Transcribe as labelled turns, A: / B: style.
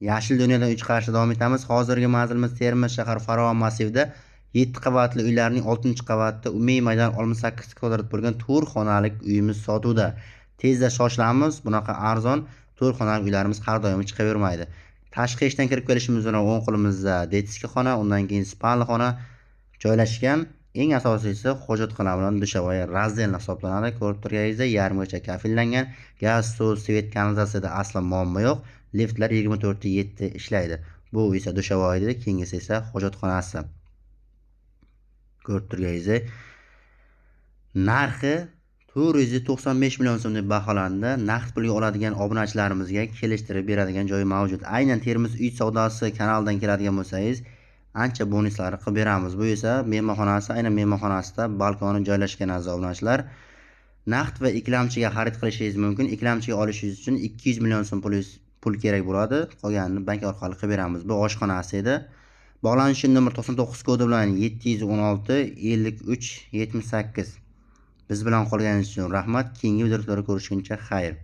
A: Yashil dunyodan 3 qarashda davom etamiz. Hozirgi manzilimiz Termiz shahar Farg'ona massivida 7 qavatli uylarning 6-qavatida umumiy maydon 68 kvadrat bo'lgan 4 xonalik uyimiz sotuvda. Tezda shoshilamiz. Bunaqa arzon 4 xonalik uylarimiz har doim chiqavermaydi. Tashqi eshikdan kirib kelishimiz bilan o'ng qo'limizda detskiy xona, undan keyin spalni xona joylashgan. Eng asosiysi hojatxona bilan dushavaya razdelni hisoblanadi. Ko'rib turganingizdek, yarmigacha kafillangan. Gaz, suv, svet, kanalizatsiyada aslo muammo yo'q. Liftlar 24/7 ishlaydi. Bu esa dushavaya edi, keyingisi esa hojatxonasi. Ko'rib turganingizdek, narxi 495 million so'm deb baholandi. Naqd pulga oladigan obunachilarimizga kelishtirib beradigan joyi mavjud. Aynan Termiz uy savdosi kanalidan keladigan bo'lsangiz, ancha bonuslar qilib beramiz. Bu esa mehmonxonasi, aynan mehmonxonasida balkoni joylashgan aziz obunachilar. Naqd va iklamchiga xarid qilishingiz mumkin. Iklamchiga olishingiz uchun 200 million so'm pul kerak bo'ladi. Qolganini bank orqali qilib beramiz. Bu oshxonasi edi. Bog'lanish uchun nomer 99 kodi bilan 716 53 78. Biz bilan qolganingiz uchun rahmat. Keyingi videolarda ko'rishguncha xayr.